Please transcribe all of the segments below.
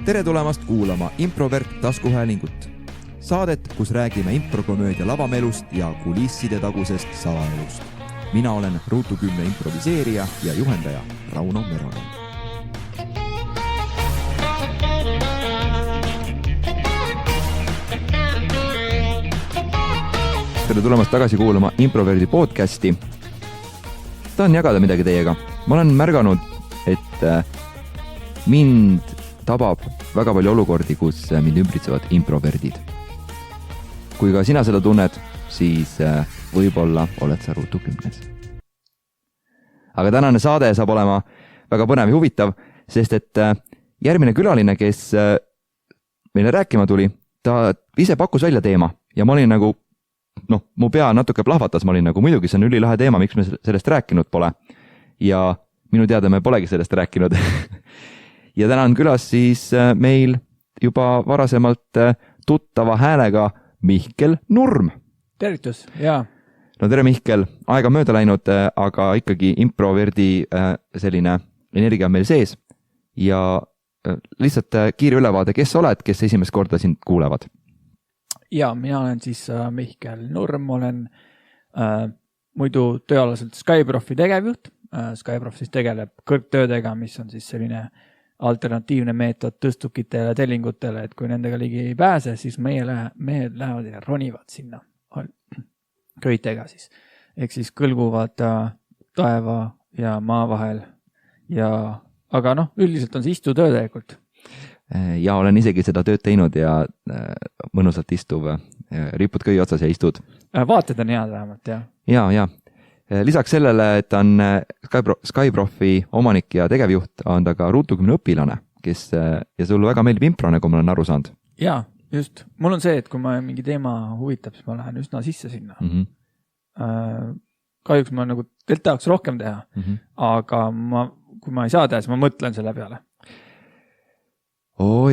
Tere tulemast kuulama Improvert taskuhäälingut. Saadet, kus räägime improkomöödia lavamelust ja kulisside tagusest salaelust. Mina olen Ruutu 10 improviseerija ja juhendaja Rauno Meronen. Tere tulemast tagasi kuulama Improverdi podcasti. Tahan jagada midagi teiega. Ma olen märganud, et mind tabab väga palju olukordi, kus mind ümbritsevad improverdid. Kui ka sina seda tunned, siis võib-olla oled sa Ruutu 10. Aga tänane saade saab olema väga põnev ja huvitav, sest et järgmine külaline, kes meile rääkima tuli, ta ise pakkus välja teema ja ma olin nagu, mu pea natuke plahvatas, ma olin nagu, muidugi see on ülilahe teema, miks me sellest rääkinud pole. Ja minu teada me polegi sellest rääkinud. Ja täna on külas siis meil juba varasemalt tuttava häälega Mihkel Nurm. Tervitus, jaa. No tere Mihkel, aega mööda läinud, aga ikkagi improverdi selline energia on meil sees. Ja lihtsalt kiire ülevaade, kes oled, kes esimest korda sind kuulevad? Jaa, mina olen siis Mihkel Nurm, olen muidu tööalaselt Skyprofi tegevjuht. Skyprof siis tegeleb kõrgtöödega, mis on siis selline alternatiivne meetod tõstukitele ja tellingutele, et kui nendega ligi ei pääse, siis mehed lähevad ja ronivad sinna köitega siis. Ehk siis kõlguvad taeva ja maa vahel. Aga üldiselt on see istutöö tegelikult. Ja olen isegi seda tööd teinud ja mõnusalt istuv. Ripud köi otsas ja istud. Vaated on head vähemalt, jah. Ja. Lisaks sellele, et on Skyprofi omanik ja tegevjuht, on ta ka Ruutu 10 õpilane, ja sulle väga meeldib impro, nagu ma olen aru saanud. Jaa, just. Mul on see, et kui ma mingi teema huvitab, siis ma lähen üsna sisse sinna. Kahjuks ma nagu tahaks rohkem teha, aga kui ma ei saa teha, siis ma mõtlen selle peale.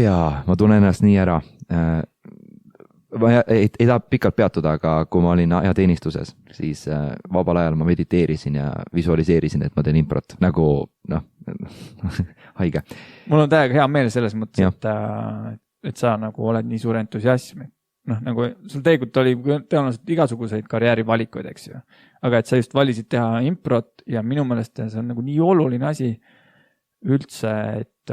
Jaa, ma tunnen ennast nii ära. Ma ei taha pikalt peatuda, aga kui ma olin ajateenistuses, siis vabal ajal ma mediteerisin ja visualiseerisin, et ma teen improt. Nagu, haige. Mul on täiega hea meel selles mõttes, et sa nagu oled nii suur entusiasm. Nagu sul tegelikult oli tõenäoliselt igasuguseid karjäärivalikuid, eks ju. Aga et sa just valisid teha improt ja minu meelest see on nagu nii oluline asi üldse, et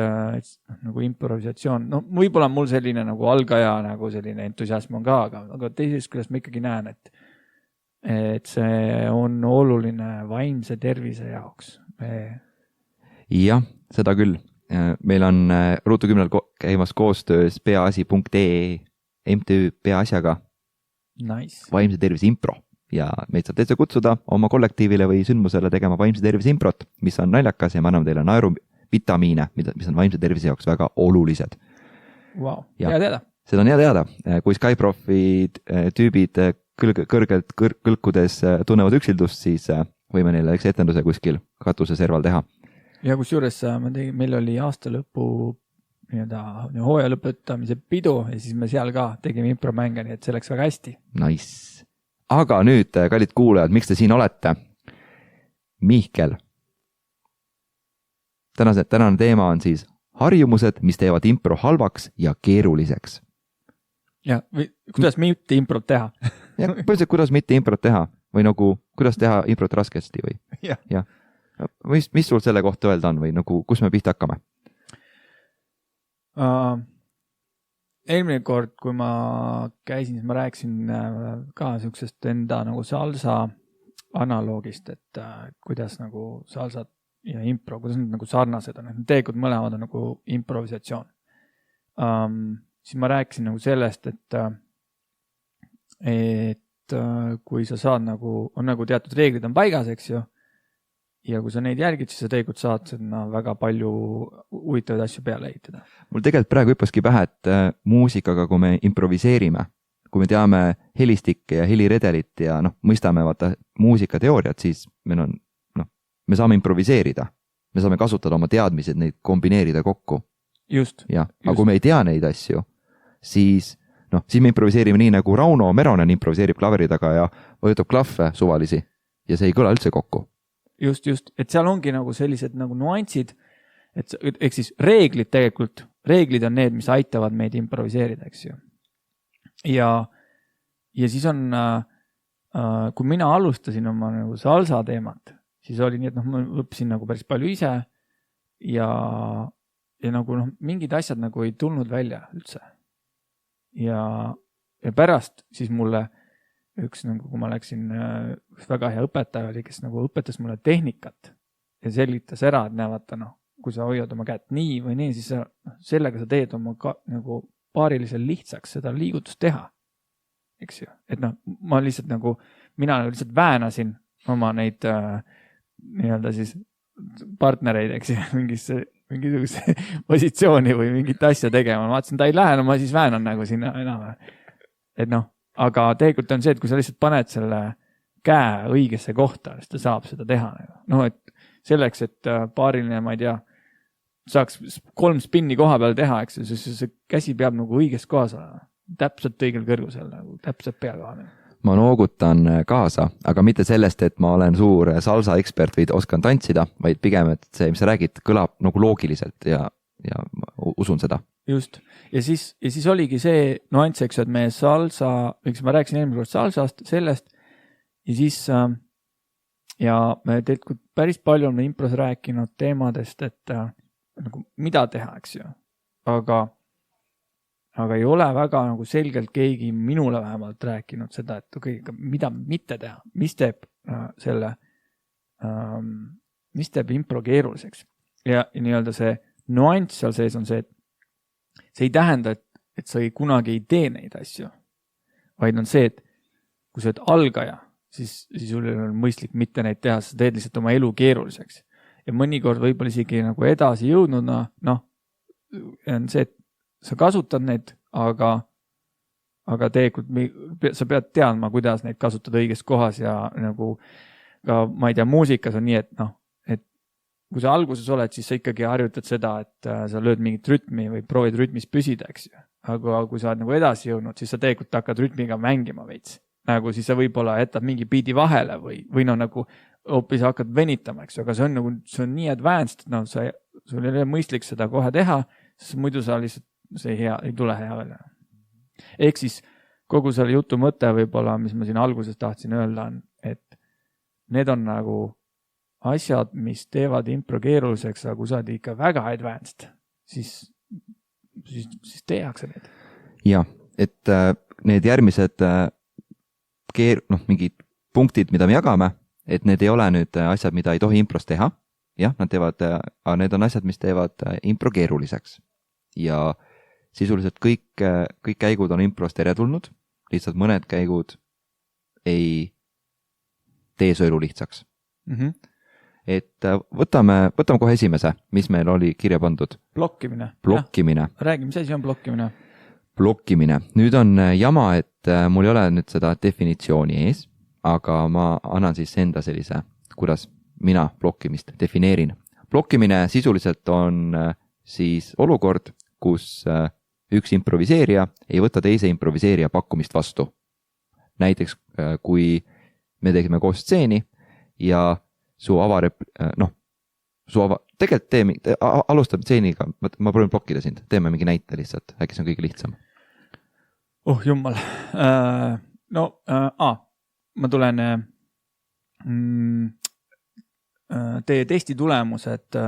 nagu improvisatsioon, võib-olla mul selline nagu algaja nagu selline entusiasm on ka, aga teisest küljest ma ikkagi näen, et see on oluline vaimse tervise jaoks. Jah, seda küll. Meil on Ruutu 10 käimas koostöös peaasi.ee MTÜ Peaasjaga nice. Vaimse tervise impro ja meid saab täitsa kutsuda oma kollektiivile või sündmusele tegema vaimse tervise improt, mis on naljakas ja me anname teile naeruvitamiine, mis on vaimse tervise jaoks väga olulised. Wow. Hea teada. Seda on hea teada. Kui Skyprofi tüübid kõrgelt kõlkudes tunnevad üksildust, siis võime neile üks etenduse kuskil katuse serval teha. Ja kus juures meil oli aasta lõpu hooaja lõpetamise pidu ja siis me seal ka tegime impromänge, nii et see läks väga hästi. Nice. Aga nüüd, kallid kuulajad, miks te siin olete? Mihkel. Tänane teema on siis harjumused, mis teevad impro halvaks ja keeruliseks. Ja, kuidas mitte improt teha? Ja, põhiliselt, kuidas mitte improt teha? Või nagu, kuidas teha improt raskesti või? Ja. Mis sul selle kohta öelda on või nagu, kus me pihta hakkame? Eelmine kord, kui ma käisin, siis ma rääkisin ka niisugusest enda nagu salsa analoogist, et kuidas nagu salsad ja impro, kuidas need nagu sarnased on. Tegelikult mõlemad on nagu improvisatsioon. Siis ma rääkisin nagu sellest, et kui sa saad nagu, on nagu teatud reeglid on paigas, eks ju, ja kui sa neid järgid, siis sa tegelikult saad väga palju huvitavaid asju peale ehitada. Mul tegelikult praegu hüppaski pähe, et muusikaga, kui me improviseerime, kui me teame helistikke ja heliredelit ja mõistame vaata muusikateooriat, siis me saame improviseerida. Me saame kasutada oma teadmised, neid kombineerida kokku. Just. Aga kui me ei tea neid asju, siis me improviseerime nii, nagu Rauno Meronen improviseerib klaveri taga ja vajutab klahve suvalisi ja see ei kõla üldse kokku. Just, et seal ongi nagu sellised nagu nuansid, et eks siis reeglid tegelikult reeglid on need, mis aitavad meid improviseerida, eks ju. Ja siis on, kui mina alustasin oma nagu salsa teemat, siis oli nii, et ma õppisin nagu päris palju ise ja nagu mingid asjad nagu ei tulnud välja üldse. Ja pärast siis mulle üks, nagu kui ma läksin, üks väga hea õpetaja oli, kes nagu õpetas mulle tehnikat ja selgitas ära, et näevata, kui sa hoiad oma kätt nii või nii, siis sellega sa teed oma nagu paarilisel lihtsaks seda liigutust teha, eks ju. Et ma lihtsalt nagu, mina lihtsalt väänasin oma neid nii-öelda siis partnereid, eks ju, mingisuguse positsiooni või mingit asja tegema. Ma vaatasin, ta ei lähe, ma siis väänan nagu sinna enam. Et aga tegelikult on see, et kui sa lihtsalt paned selle käe õigesse kohta, siis ta saab seda teha. Et selleks, et paariline, ma ei tea, saaks 3 spinni koha peal teha, eks ju, siis see käsi peab nagu õiges kohas olema. Täpselt õigel kõrgusel, nagu täpselt pea kohal. Ma noogutan kaasa, aga mitte sellest, et ma olen suur salsa ekspert või oskan tantsida, vaid pigem, et see, mis sa räägid, kõlab nagu loogiliselt ja ma usun seda. Just. Ja siis oligi see nuanss, eks, et meie salsa, eks ma rääkisin eelmine kord salsast, sellest ja siis ja me tegelikult päris palju oleme impros rääkinud teemadest, et nagu mida teha, eks ju. Aga ei ole väga nagu selgelt keegi minule vähemalt rääkinud seda, et mida mitte teha, mis teeb mis teeb impro keeruliseks. Ja nii-öelda see nuanss seal sees on see, et see ei tähenda, et sa kunagi ei tee neid asju, vaid on see, et kui sa oled algaja, siis sul on mõistlik mitte neid teha, sa teed lihtsalt oma elu keeruliseks. Ja mõnikord võib-olla isegi nagu edasi jõudnuna, on see, et sa kasutad neid, aga tegelikult sa pead teadma, kuidas neid kasutada õiges kohas ja nagu ka, ma ei tea, muusikas on nii, et kui sa alguses oled, siis sa ikkagi harjutad seda, et sa lööd mingit rütmi või proovid rütmis püsida, eks ju. Aga kui sa oled nagu edasi jõudnud, siis sa tegelikult hakkad rütmiga mängima veits. Nagu siis sa võib-olla jätad mingi biidi vahele või nagu hoopis hakkad venitama, eks ju. Aga see on nii advanced, et sul ei ole mõistlik seda kohe teha, sest muidu sa lihtsalt ei tule hea välja. Ehk siis kogu selle jutu mõte võib-olla, mis ma siin alguses tahtsin öelda, on, et need on nagu asjad, mis teevad impro keeruliseks, aga kui sa oled ikka väga advanced, siis tehakse need. Ja, et need järgmised mingid punktid, mida me jagame, et need ei ole nüüd asjad, mida ei tohi impros teha. Jah, aga need on asjad, mis teevad impro keeruliseks. Ja sisuliselt kõik käigud on impros teretulnud, lihtsalt mõned käigud ei tee su elu lihtsaks. Mm-hmm. Et võtame kohe esimese, mis meil oli kirja pandud. Blokkimine. Räägi, mis asi on blokkimine? Blokkimine. Nüüd on jama, et mul ei ole nüüd seda definitsiooni ees, aga ma annan siis enda sellise, kuidas mina blokkimist defineerin. Blokkimine sisuliselt on siis olukord, kus üks improviseerija ei võta teise improviseerija pakkumist vastu. Näiteks, kui me tegime koos stseeni ja tegelikult alustab stseeniga, ma proovin blokkida sind, teeme mingi näite lihtsalt, äkki see on kõige lihtsam. Oh jummal. Ma tulen teie testi tulemused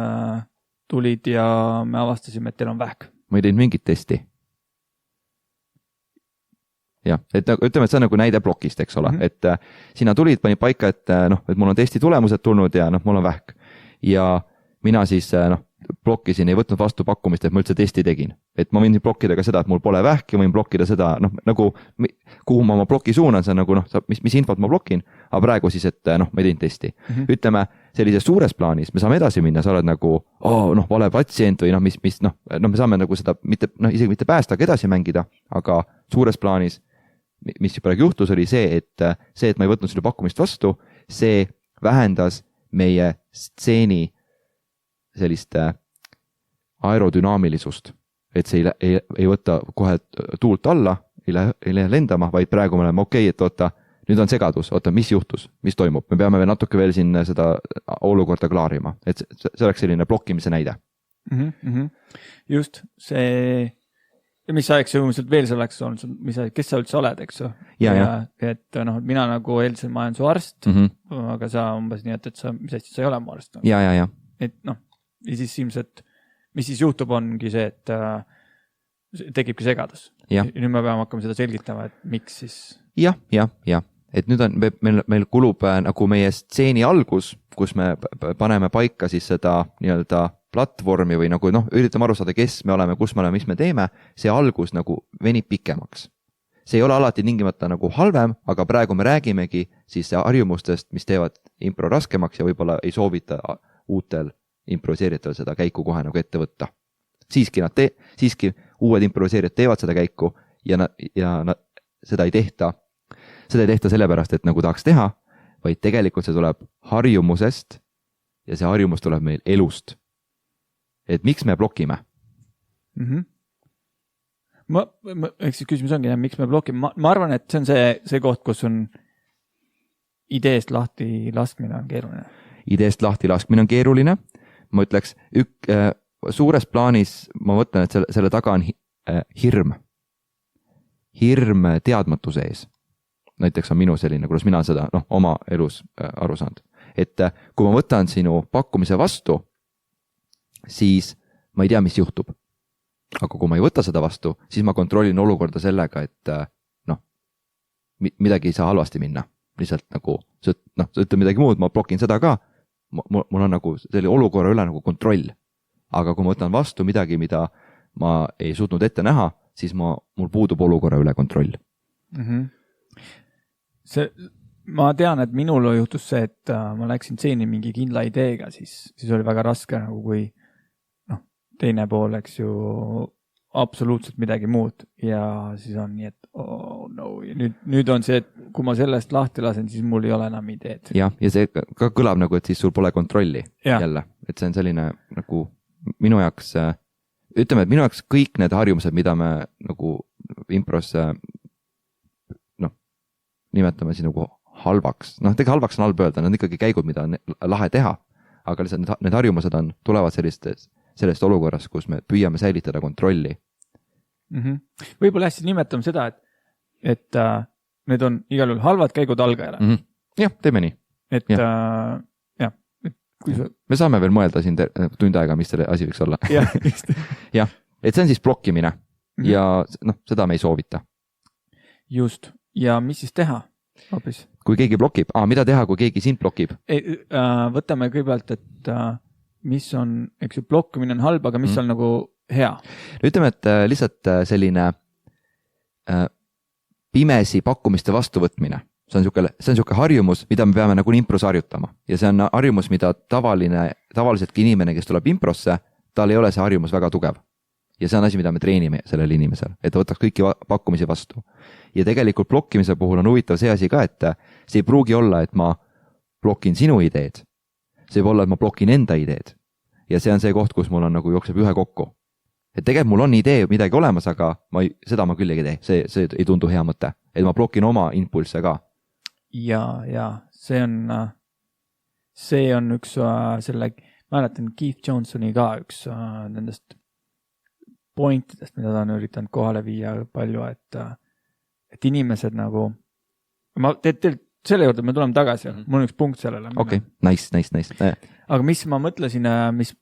tulid ja me avastasime, et teil on vähk. Ma ei teinud mingit testi. Jah, et ütleme, et see on nagu näide blokist, eks ole, et sina tulid, panid paika, et mul on testi tulemused tulnud ja mul on vähk. Ja mina siis blokkisin, ei võtnud vastu pakkumist, et ma üldse testi tegin. Et ma võin blokkida ka seda, et mul pole vähk ja võin blokkida seda, nagu kuhu ma oma bloki suunan, see on nagu, mis infot ma blokin, aga praegu siis, et ma ei teinud testi. Ütleme, sellises suures plaanis me saame edasi minna, sa oled nagu, vale patsient või me saame nagu seda isegi mitte päästa, aga edasi mängida, aga suures plaanis mis praegu juhtus, oli see, et ma ei võtnud selle pakkumist vastu, see vähendas meie stseeni sellist aerodünaamilisust, et see ei võta kohe tuult alla, ei lähe lendama, vaid praegu me oleme okei, et nüüd on segadus, mis juhtus, mis toimub, me peame veel natuke veel siin seda olukorda klaarima, et see oleks selline blokkimise näide. Just see, mis ajaks see veel selleks olnud, kes sa üldse oled, eks ju? Et noh, mina nagu eeldasin, ma olen su arst, aga sa umbes nii, et mis hästi sa ei ole mu arst. Ja. Et noh, ja siis ilmselt, mis siis juhtub, ongi see, et tekibki segadus. Ja nüüd me peame hakkama seda selgitama, et miks siis. Ja. Et nüüd on, meil kulub nagu meie stseeni algus, kus me paneme paika siis seda nii-öelda platvormi või nagu üritame aru saada, kes me oleme, kus me oleme, mis me teeme, see algus nagu venib pikemaks. See ei ole alati tingimata nagu halvem, aga praegu me räägimegi siis harjumustest, mis teevad impro raskemaks ja võib-olla ei soovita uutel improviseerijatel seda käiku kohe nagu ette võtta. Siiski uued improviseerijad teevad seda käiku ja seda ei tehta sellepärast, et nagu tahaks teha, vaid tegelikult see tuleb harjumusest ja see harjumus tuleb meil elust. Et miks me blokime? Eks see küsimus ongi, miks me blokime. Ma arvan, et see on see koht, kus on ideest lahti laskmine on keeruline. Ideest lahti laskmine on keeruline. Ma ütleks, suures plaanis ma mõtlen, et selle taga on hirm. Hirm teadmatuse ees. Näiteks on minu selline, kuidas mina seda oma elus aru saanud. Et kui ma võtan sinu pakkumise vastu, siis ma ei tea, mis juhtub. Aga kui ma ei võta seda vastu, siis ma kontrollin olukorda sellega, et midagi ei saa halvasti minna. Lihtsalt nagu, sa ütled midagi muud, ma blokin seda ka. Mul on nagu selle olukorra üle nagu kontroll. Aga kui ma võtan vastu midagi, mida ma ei suutnud ette näha, siis mul puudub olukorra üle kontroll. Ma tean, et minul juhtus see, et ma läksin stseeni mingi kindla ideega, siis oli väga raske, nagu kui teine pool, eks ju, absoluutselt midagi muud ja siis on nii, et oh no, ja nüüd on see, et kui ma sellest lahti lasen, siis mul ei ole enam ideed. Ja see ka kõlab nagu, et siis sul pole kontrolli jälle, et see on selline nagu minu jaoks, ütleme, et minu jaoks kõik need harjumused, mida me nagu impros nimetame siin nagu halvaks, tegelikult halvaks on halb öelda, need on ikkagi käigud, mida on lahe teha, aga lihtsalt need harjumused tulevad sellest olukorrast, kus me püüame säilitada kontrolli. Võib-olla hästi nimetame seda, et need on igal juhul halvad käigud algajale. Jah, teeme nii. Me saame veel mõelda siin tund aega, mis selle asi võiks olla. Jah, et see on siis blokkimine ja seda me ei soovita. Just. Ja mis siis teha hoopis? Kui keegi blokib. Mida teha, kui keegi sind blokib? Võtame kõigepealt, et mis on, eks ju, blokkimine on halb, aga mis on nagu hea? Ütleme, et lihtsalt selline pimesi pakkumiste vastuvõtmine. See on niisugune harjumus, mida me peame nagu impros harjutama. Ja see on harjumus, mida tavaliseltki inimene, kes tuleb improsse, tal ei ole see harjumus väga tugev. Ja see on asi, mida me treenime sellel inimesel, et võtaks kõiki pakkumisi vastu. Ja tegelikult blokkimise puhul on huvitav see asi ka, et see ei pruugi olla, et ma blokin sinu ideed. See võib olla, et ma blokin enda ideed. Ja see on see koht, kus mul on nagu jookseb ühe kokku. Et tegelikult mul on idee midagi olemas, aga seda ma küll ei tee. See ei tundu hea mõte. Et ma blokin oma impulsse ka. Ja see on üks selle, mäletan Keith Johnsoni ka üks nendest pointidest, mida ta on üritanud kohale viia palju, et inimesed nagu, selle juurde me tuleme tagasi, mul on üks punkt sellele. Okay, nice. Aga mis ma mõtlesin, mis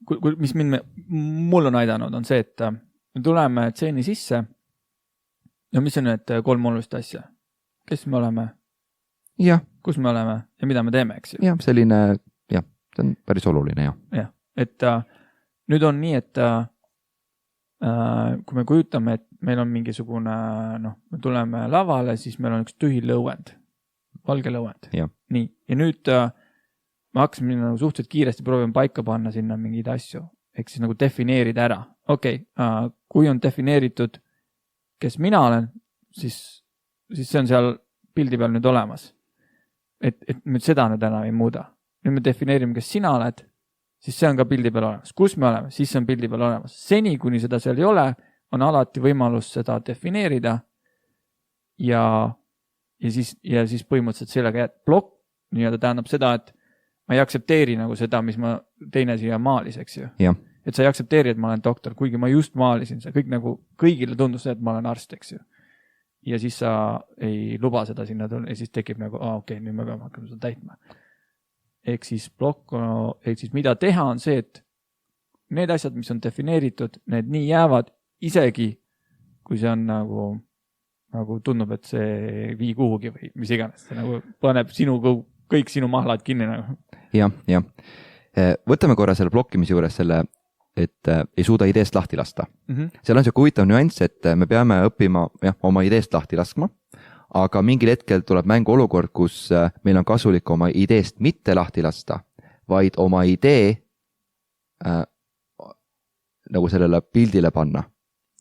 mul on aidanud, on see, et me tuleme stseeni sisse ja mis on need 3 olulist asja? Kes me oleme? Ja. Kus me oleme ja mida me teeme, eks ju? Ja, selline, see on päris oluline, ja. Et nüüd on nii, et kui me kujutame, et meil on mingisugune, me tuleme lavale, siis meil on üks tühi lõuend, valge lõuend. Nii, ja nüüd me hakkasime nagu suhteliselt kiiresti proovima paika panna sinna mingeid asju, ehk siis nagu defineerida ära. Kui on defineeritud, kes mina olen, siis see on seal pildi peal nüüd olemas. Et nüüd seda nüüd enam ei muuda. Nüüd me defineerime, kes sina oled, siis see on ka pildi peal olemas. Kus me oleme, siis see on pildi peal olemas. Seni, kuni seda seal ei ole, on alati võimalus seda defineerida ja siis põhimõtteliselt sellega blokk nii-öelda tähendab seda, et ma ei aktsepteeri nagu seda, mis ma teine siia maalis, eks ju. et sa ei aktsepteeri, et ma olen doktor, kuigi ma just maalisin see, kõik nagu, kõigile tundus see, et ma olen arst, eks ju. Ja siis sa ei luba seda sinna tulla ja siis tekib nagu, okei, nüüd me peame hakkama seda täitma. Ehk siis mida teha on see, et need asjad, mis on defineeritud, need nii jäävad isegi, kui see on nagu tundub, et see ei vii kuhugi või mis iganes. See nagu paneb kõik sinu mahlad kinni nagu. Jah. Võtame korra selle blokkimise juures selle, et ei suuda ideest lahti lasta. Seal on see huvitav nüanss, et me peame õppima oma ideest lahti laskma, aga mingil hetkel tuleb mängu olukord, kus meil on kasulik oma ideest mitte lahti lasta, vaid oma idee nagu sellele pildile panna.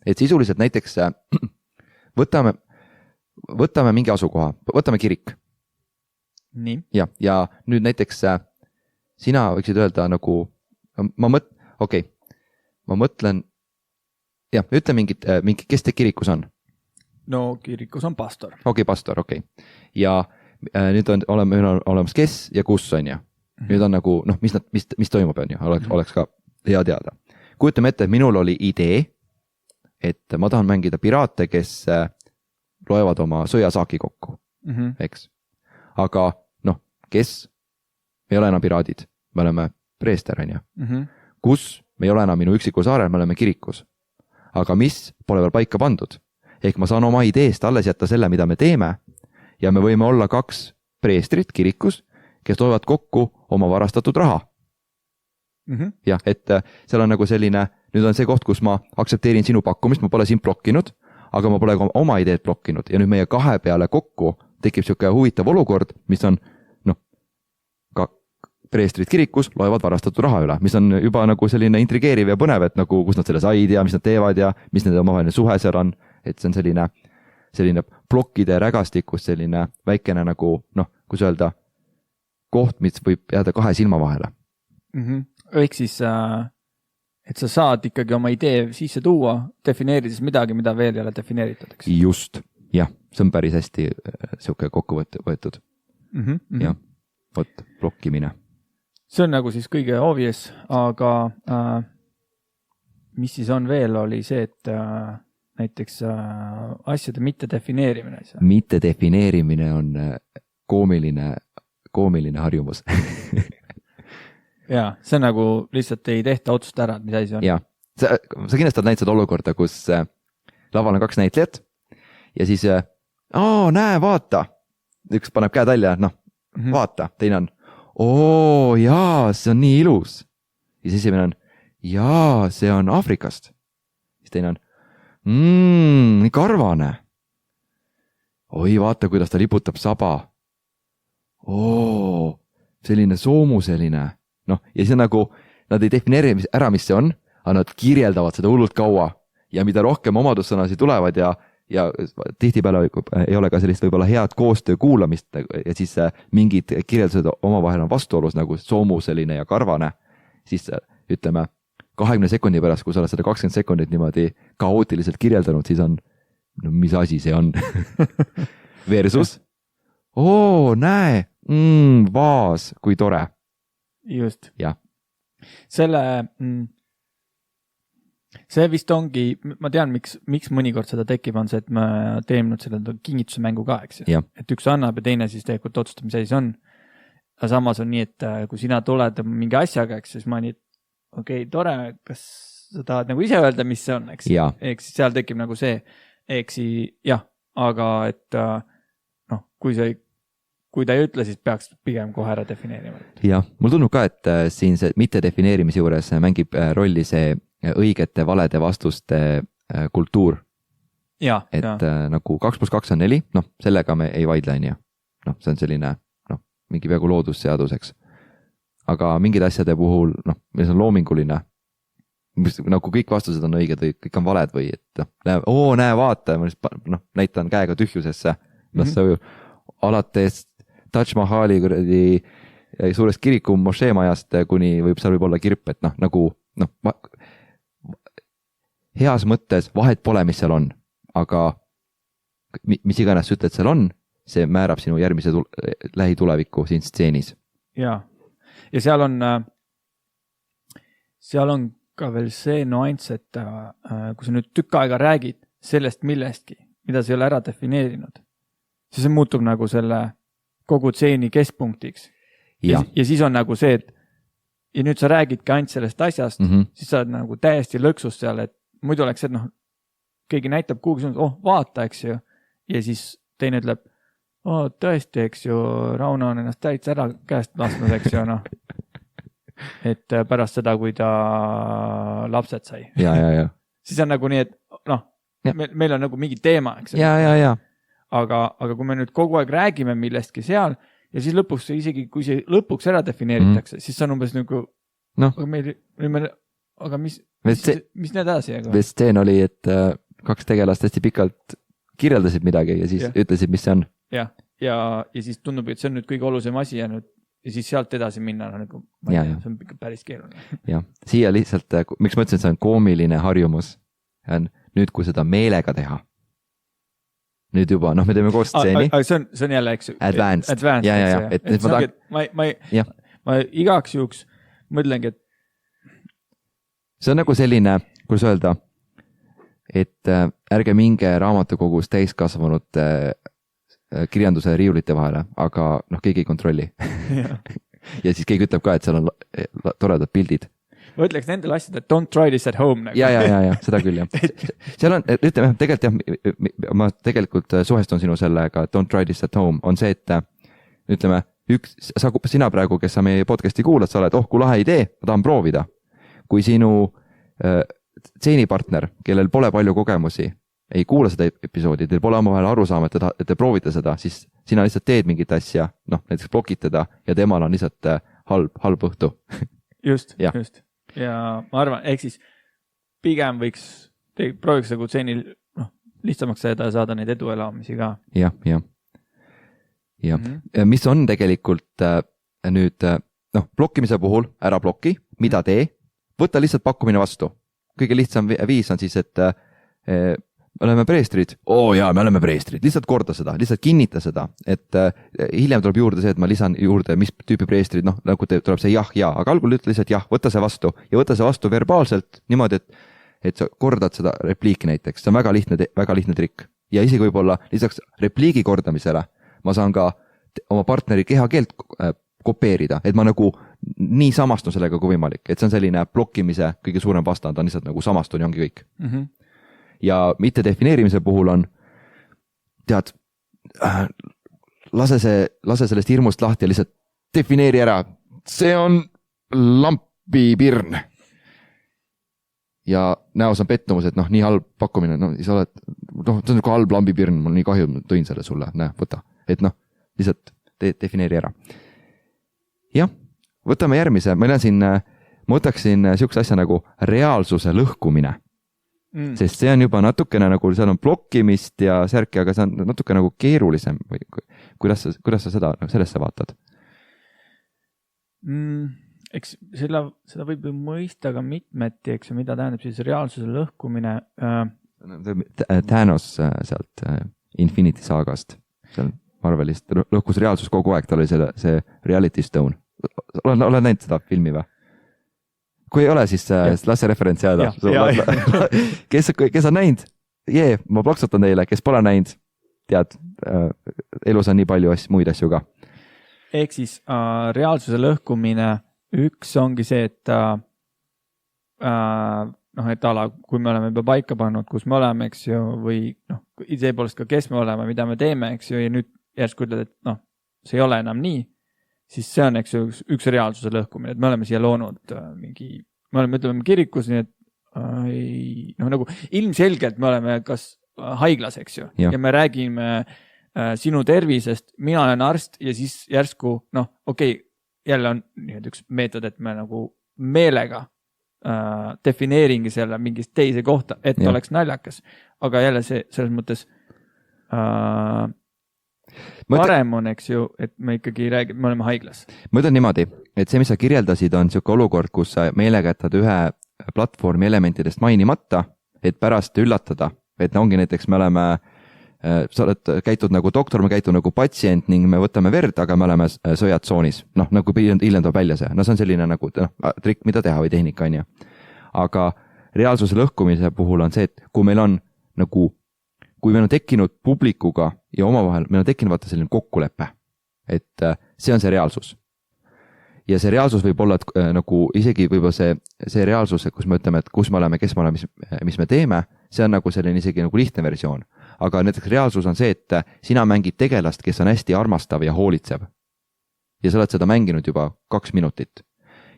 Et sisuliselt näiteks võtame mingi asukoha, võtame kirik. Nii. Ja nüüd näiteks sina võiksid öelda nagu, ma mõtlen, ütle mingi, kes te kirikus on? No kirikus on pastor. Pastor. Ja nüüd oleme olemas kes ja kus on ja. Nüüd on nagu, mis toimub on ja, oleks ka hea teada. Kujutame ette, et minul oli idee, et ma tahan mängida piraate, kes loevad oma sõjasaaki kokku, eks. Aga kes? Me ei ole enam piraadid, me oleme preester on ja. Kus? Me ei ole enam minu üksikul saarel, me oleme kirikus. Aga mis? Pole veel paika pandud. Ehk ma saan oma ideest alles jätta selle, mida me teeme ja me võime olla 2 preestrit kirikus, kes loevad kokku oma varastatud raha. Jah, et seal on nagu selline, nüüd on see koht, kus ma aktsepteerin sinu pakkumist, ma pole sind blokkinud, aga ma pole oma ideed blokkinud ja nüüd meie 2 peale kokku tekib selline huvitav olukord, mis on ka preestrid kirikus loevad varastatud raha üle, mis on juba nagu selline intrigeeriv ja põnev, et nagu kus nad selle said ja mis nad teevad ja mis nende omavaheline suhe seal on, et see on selline plokkide rägastikus selline väikene nagu, kus öelda, koht, mis võib jääda 2 silma vahele. Ehk siis, et sa saad ikkagi oma idee sisse tuua, defineerides midagi, mida veel ei ole defineeritud. Eks? Just, jah, see on päris hästi siuke kokku võetud. Jah, võt, blokkimine. See on nagu siis kõige obvious, aga mis siis on veel, oli see, et näiteks asjade mitte defineerimine. Mitte defineerimine on koomiline harjumus. Jaa, see nagu lihtsalt ei tehta otsust ära, et mis asi on. Jaa, sa kindlasti näid seda olukorda, kus laval on 2 näitlejat ja siis, näe, vaata. Üks paneb käed välja, vaata, teine on, jaa, see on nii ilus. Ja siis esimene on, jaa, see on Aafrikast. Siis teine on, nii karvane. Oi, vaata, kuidas ta liputab saba. Selline soomuseline. Ja see nagu, nad ei defineeri ära, mis see on, aga nad kirjeldavad seda hullult kaua ja mida rohkem omadussõnasi tulevad ja tihtipeale ei ole ka sellist võib-olla head koostöö kuulamist ja siis mingid kirjeldused omavahel on vastuolus nagu soomuseline ja karvane, siis ütleme 20 sekundi pärast, kui sa oled seda 20 sekundit niimoodi kaootiliselt kirjeldanud, siis on, mis asi see on? Versus, näe, vaas, kui tore. Just. Ja. See vist ongi, ma tean, miks mõnikord seda tekib, on see, et ma teen nüüd selle kingituse mängu ka, eks ju. Et üks annab ja teine siis tegelikult otsustab, mis asi see on. Aga samas on nii, et kui sina tuled mingi asjaga, eks, siis ma nii, okei, tore, kas sa tahad nagu ise öelda, mis see on, eks. Ehk siis seal tekib nagu see, ehk siis jah, aga et kui ta ei ütle, siis peaks pigem kohe ära defineerima. Jah, mul tundub ka, et siin see mitte defineerimise juures mängib rolli see õigete valede vastuste kultuur. Et nagu 2+2 on 4, sellega me ei vaidle, on ju. See on selline, mingi peaaegu loodusseaduseks. Aga mingid asjade puhul, mis on loominguline, nagu kõik vastused on õiged või kõik on valed või, et näe, vaata, näitan käega tühjusesse, alates Taj Mahali suurest kiriku mošeemajast, kuni seal võib olla kirp, et nagu heas mõttes vahet pole, mis seal on, aga mis iganes sa ütled seal on, see määrab sinu järgmise lähituleviku siin stseenis. Ja seal on ka veel see nuanss, et kui sa nüüd tükk aega räägid sellest millestki, mida sa ei ole ära defineerinud, siis see muutub nagu selle kogu tseeni keskpunktiks. Ja siis on nagu see, et ja nüüd sa räägidki ainult sellest asjast, siis sa oled nagu täiesti lõksus seal, et muidu oleks see, et keegi näitab kuhugi suunas, vaata, eks ju. Ja siis teine ütleb, tõesti, eks ju, Rauno on ennast täitsa ära käest lasknud, eks ju, et pärast seda, kui ta lapsed sai. Ja. Siis on nagu nii, et meil on nagu mingi teema, eks ju. Ja. Aga kui me nüüd kogu aeg räägime millestki seal ja siis lõpuks isegi, kui see lõpuks ära defineeritakse, siis see on umbes nagu, aga mis need edasi? Vestseen oli, et 2 tegelast hästi pikalt kirjeldasid midagi ja siis ütlesid, mis see on. Ja siis tundub, et see on nüüd kõige olulisem asi ja siis sealt edasi minna, nagu, see on päris keeruline. Ja, siia lihtsalt, miks ma ütlesin, see on koomiline harjumus. Nüüd, kui seda meelega teha, nüüd juba, me teeme koos stseeni. See on jälle, eks ju. Advanced. Ma igaks juhuks mõtlengi, et see on nagu selline, kuidas öelda, et ärge minge raamatukogus täiskasvanud kirjanduse riiulite vahele, aga keegi ei kontrolli. Ja siis keegi ütleb ka, et seal on toredad pildid. Ma ütleks nendel asjad, et don't try this at home. Nagu. Ja, seda küll, jah. Seal on, ütleme, ma tegelikult suhestun sinu sellega, don't try this at home, on see, et ütleme, sina praegu, kes sa meie podcasti kuulad, sa oled, kui lahe idee, ma tahan proovida. Kui sinu tseenipartner, kellel pole palju kogemusi, ei kuula seda episoodi, teil pole omavahel aru saama, et te proovite seda, siis sina lihtsalt teed mingit asja, näiteks blokid teda ja temal on lihtsalt halb õhtu. Just. Ja ma arvan, ehk siis pigem võiks prooviks nagu tseenil lihtsamaks saada neid eduelamisi ka. Ja. Mis on tegelikult nüüd, blokkimise puhul ära bloki, mida tee, võtta lihtsalt pakkumine vastu. Kõige lihtsam viis on siis, et me oleme preestrid. Me oleme preestrid. Lihtsalt korda seda, lihtsalt kinnita seda, et hiljem tuleb juurde see, et ma lisan juurde, mis tüüpi preestrid, nagu tuleb see jah, aga algul ütle lihtsalt jah, võtta see vastu ja võtta see vastu verbaalselt niimoodi, et sa kordad seda repliiki näiteks. See on väga lihtne trikk. Ja isegi võib-olla lisaks repliigi kordamisele ma saan ka oma partneri kehakeelt kopeerida, et ma nagu nii samastun sellega kui võimalik, et see on selline blokkimise kõige suurem vastand, on lihtsalt nagu samastun ja ongi kõik. Ja mitte defineerimise puhul on, tead, lase sellest hirmust lahti ja lihtsalt defineeri ära. See on lambipirn. Ja näos on pettumus, et nii halb pakkumine, sa oled, see on nagu halb lambipirn, mul nii kahju, ma tõin selle sulle, võta. Et lihtsalt defineeri ära. Jah, võtame järgmise. Ma võtaksin siukse asja nagu reaalsuse lõhkumine. Sest see on juba natukene nagu, seal on blokkimist ja särki, aga see on natuke nagu keerulisem. Või kuidas sa sellesse vaatad? Eks seda võib ju mõista ka mitmeti, eks mida tähendab siis reaalsuse lõhkumine. Thanos sealt Infinity saagast, seal Marvelist, lõhkus reaalsus kogu aeg, tal oli see Reality Stone. Olen näinud seda filmi või? Kui ei ole, siis lase referents jääda. Kes on näinud? Ma plaksutan teile, kes pole näinud, tead, elus on nii palju muid asju ka. Ehk siis reaalsuse lõhkumine, üks ongi see, et kui me oleme juba paika pannud, kus me oleme, eks ju, või ideepoolest ka kes me oleme, mida me teeme, eks ju, ja nüüd järsku ütled, et see ei ole enam nii, siis see on üks reaalsuse lõhkumine, et me oleme siia loonud me oleme kirikus, nii et nagu ilmselgelt me oleme kas haiglas, eks ju, ja me räägime sinu tervisest, mina olen arst ja siis järsku, jälle on üks meetod, et me nagu meelega defineeringi selle mingist teise kohta, et oleks naljakas, aga jälle see selles mõttes parem on, eks ju, et me ikkagi räägime, me oleme haiglas. Ma ütlen niimoodi, et see, mis sa kirjeldasid, on selline olukord, kus sa meelega jätad ühe platvormi elementidest mainimata, et pärast üllatada, et ongi näiteks me oleme, sa käitud nagu doktor, me käitud nagu patsient ning me võtame verd, aga me oleme sõjatsoonis. Nagu hiljem tuleb välja see. See on selline nagu trikk, mida teha või tehnika on ju. aga reaalsuse lõhkumise puhul on see, et kui meil on tekkinud publikuga ja omavahel, meil on tekkinud vaata selline kokkulepe, et see on see reaalsus. Ja see reaalsus võib olla nagu isegi võib-olla see reaalsus, kus me ütleme, et kus me oleme, kes me oleme, mis me teeme, see on nagu selline isegi nagu lihtne versioon. Aga näiteks reaalsus on see, et sina mängid tegelast, kes on hästi armastav ja hoolitsev. Ja sa oled seda mänginud juba 2 minutit.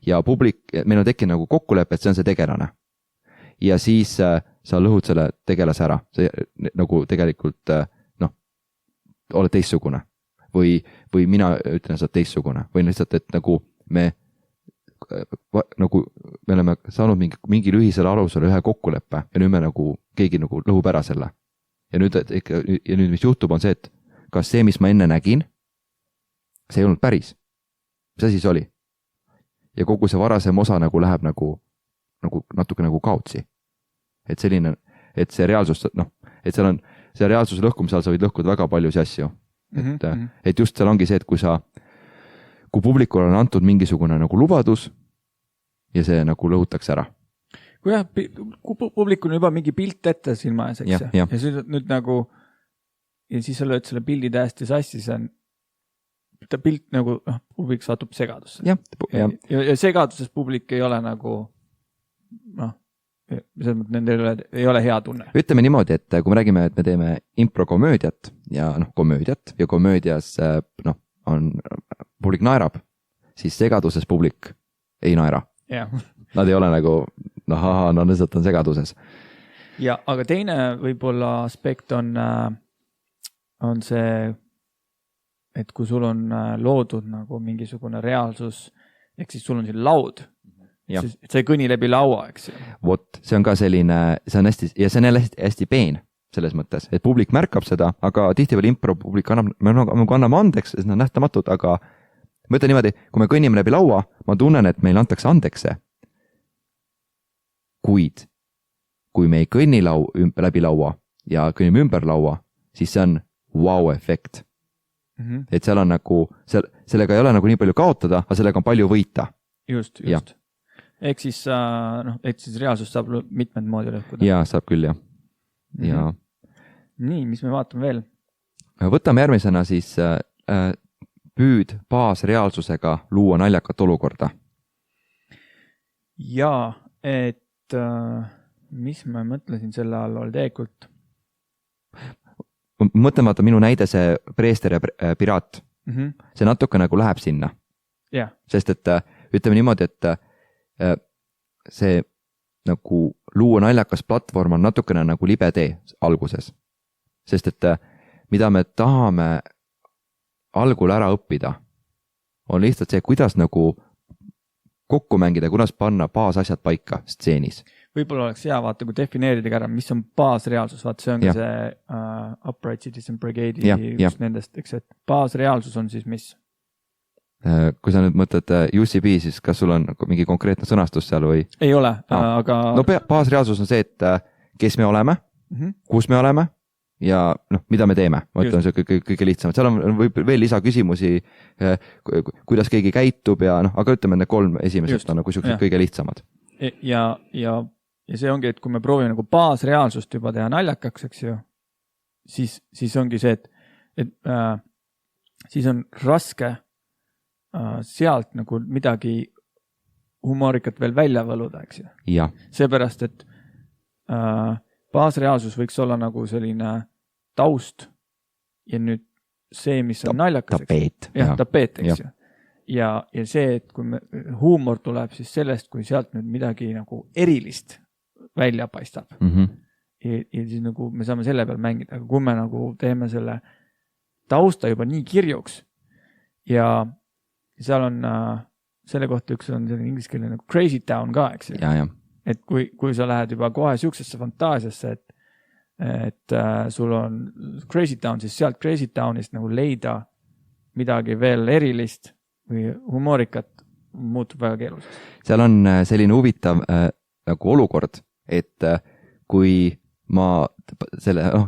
Ja meil on tekkinud nagu kokkulepe, et see on see tegelane. Ja siis sa lõhud selle tegelase ära. See nagu tegelikult oled teistsugune. Või mina ütlen, sa oled teistsugune. Või lihtsalt, et nagu me oleme saanud mingi ühisele alusele ühe kokkuleppe ja nüüd me nagu keegi nagu lõhub ära selle. Ja nüüd mis juhtub on see, et kas see, mis ma enne nägin, see ei olnud päris. Mis asi see oli? Ja kogu see varasem osa nagu läheb nagu natuke nagu kaotsi. Et selline, et see reaalsus, et seal on see reaalsuse lõhkumise all sa võid lõhkuda väga palju asju. Et just seal ongi see, et kui publikul on antud mingisugune nagu lubadus ja see nagu lõhutakse ära. Kui jah, publikul on juba mingi pilt ette silma ees, eks ja siis nüüd nagu ja siis sa lööd selle pildi täiesti sassi, see on pilt nagu, publik satub segadusse. Ja segaduses publik ei ole nagu nendel ei ole hea tunne. Ütleme niimoodi, et kui me räägime, et me teeme improkomöödiat ja komöödias publik naerab, siis segaduses publik ei naera. Nad ei ole nagu, lihtsalt on segaduses. Ja, aga teine võib-olla aspekt on see, et kui sul on loodud nagu mingisugune reaalsus, ehk siis sul on siin laud, siis sa ei kõni läbi laua, eks ju. Vot, see on ka selline, see on hästi peen selles mõttes, et publik märkab seda, aga tihti veel impro publik anname andeks, sest nad on nähtamatud, aga ma ütlen niimoodi, kui me kõnnime läbi laua, ma tunnen, et meil antakse andeks see. Kuid, kui me ei kõnni läbi laua ja kõnnime ümber laua, siis see on wow-efekt. Et seal on nagu, sellega ei ole nagu nii palju kaotada, aga sellega on palju võita. Just. Ehk siis reaalsus saab mitmed moodi lõhkuda. Jaa, saab küll, jah. Nii, mis me vaatame veel? Võtame järgmisena siis püüd baasreaalsusega luua naljakat olukorda. Jaa, et mis ma mõtlesin selle all oli tegelikult? Mõtlen vaata minu näide see preester ja piraat. See natuke nagu läheb sinna. Sest et ütleme niimoodi, et see nagu luua naljakas platvorm on natukene nagu libe tee alguses. Sest et mida me tahame algul ära õppida, on lihtsalt see, kuidas nagu kokku mängida, kuidas panna baasasjad paika stseenis. Võib-olla oleks hea vaata, kui defineerida ära, mis on baasreaalsus. Vaata, see on ka see Upright Citizen Brigade'i just nendest, eks, et baasreaalsus on siis mis? Kui sa nüüd mõtled UCB, siis kas sul on mingi konkreetne sõnastus seal või? Ei ole, aga... No baasreaalsus on see, et kes me oleme, kus me oleme ja mida me teeme. Ma ütlen, see kõige lihtsam. Seal on veel lisaküsimusi, kuidas keegi käitub ja aga ütleme, need 3 esimesest on nagu kõige lihtsamad. Ja see ongi, et kui me proovime nagu baasreaalsust juba teha naljakaks, eks ju, siis ongi see, et siis on raske sealt nagu midagi humoorikat veel välja võluda, eks ju. Ja. Seepärast, et baasreaalsus võiks olla nagu selline taust ja nüüd see, mis on naljakas. Tapeet. Tapeet, eks ju. Ja see, et kui huumor tuleb siis sellest, kui sealt nüüd midagi nagu erilist välja paistab. Ja siis nagu me saame selle peal mängida, aga kui me nagu teeme selle tausta juba nii kirjuks ja seal on selle kohta üks on selline ingliskeelne nagu Crazy Town ka, eks ju. Et kui sa lähed juba kohe siuksesse fantaasiasse, et sul on Crazy Town, siis sealt Crazy Townist nagu leida midagi veel erilist või humoorikat muutub väga keeruliseks. Seal on selline huvitav nagu olukord, et kui ma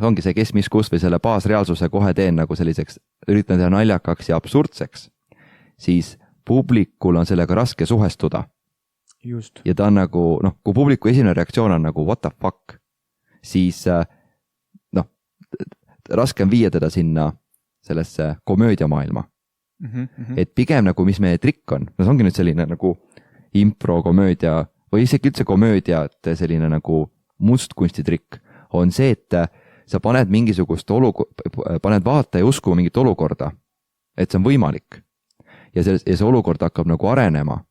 ongi see kes, mis, kus või selle baasreaalsuse kohe teen nagu selliseks, üritan teha naljakaks ja absurdseks, siis publikul on sellega raske suhestuda. Just. ja ta on nagu, noh, kui publiku esimene reaktsioon on nagu what the fuck, siis noh, raske on viia teda sinna sellesse komöödiamaailma. Et pigem nagu, mis meie trikk on, no see ongi nüüd selline nagu improkomöödia või isegi üldse komöödiate selline nagu mustkunstitrikk, on see, et sa paned mingisugust paned vaataja uskuma mingit olukorda, et see on võimalik. Ja see olukord hakkab nagu arenema,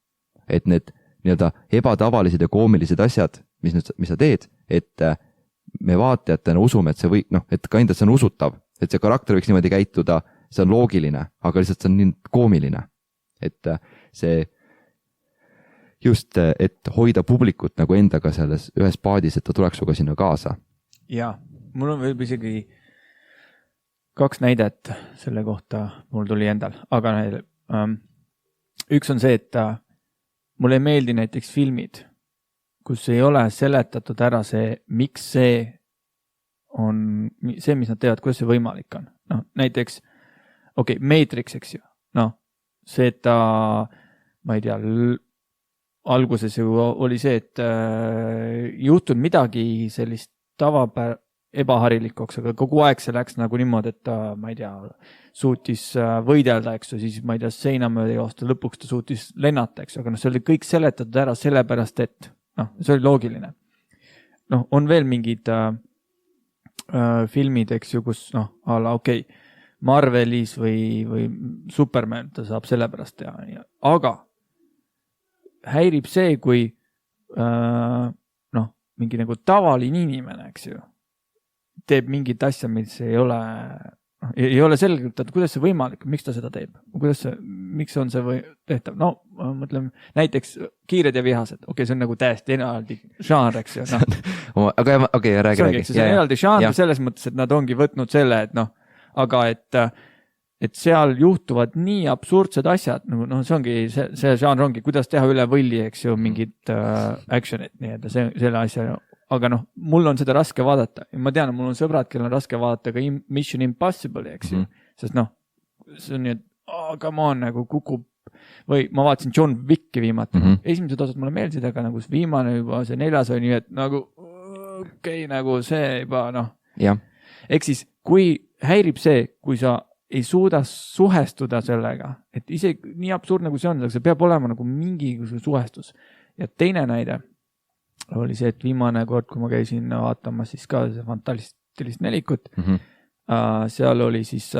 et need nii-öelda ebatavalised ja koomilised asjad, mis sa teed, et me vaatajatena usume, et see et ka enda see on usutav, et see karakter võiks niimoodi käituda, see on loogiline, aga lihtsalt see on nii koomiline. Et see just, et hoida publikut nagu endaga selles ühes paadis, et ta tuleks suga sinna kaasa. Jaa, mul on veel isegi 2 näidet selle kohta, mul tuli endal, aga üks on see, et mulle ei meeldi näiteks filmid, kus ei ole seletatud ära see, miks see on see, mis nad teevad, kuidas see võimalik on. No, näiteks, Matrix, eks ju. No, see, et ta, ma ei tea, alguses ju oli see, et juhtunud midagi sellist ebaharilikuks, aga kogu aeg see läks nagu niimoodi, et ta, ma ei tea, suutis võidelda, eks ju, siis ma ei tea, seinamööda joosta, lõpuks ta suutis lennata, eks ju, aga see oli kõik seletatud ära sellepärast, et see oli loogiline. On veel mingid filmid, eks ju, kus Marvelis või Superman ta saab sellepärast teha, aga häirib see, kui mingi nagu tavaline inimene, eks ju, teeb mingit asja, mis ei ole selgelt, et kuidas see võimalik, miks ta seda teeb, miks on see tehtav. No, mõtleme, näiteks Kiired ja vihased, see on nagu täiesti eraldi žanr, eks ju. Aga räägi. See on eraldi žanr selles mõttes, et nad ongi võtnud selle, et aga et seal juhtuvad nii absurdsed asjad, see ongi, see žanr ongi, kuidas teha üle võlli, eks ju, mingit actionit, nii-öelda selle asja, aga mul on seda raske vaadata. Ja ma tean, et mul on sõbrad, kellel on raske vaadata ka Mission Impossible, eks ju, sest see on nii, et come on, nagu kukub, või ma vaatasin John Wicki viimati, esimesed osad mulle meeldisid, aga nagu viimane juba, see 4. oli nii, et nagu nagu see juba, ehk siis, kui häirib see, kui sa ei suuda suhestuda sellega, et isegi nii absurdne, kui see on, see peab olema nagu mingi suhestus. Ja teine näide oli see, et viimane kord, kui ma käisin vaatama siis ka see fantastilist nelikut, seal oli siis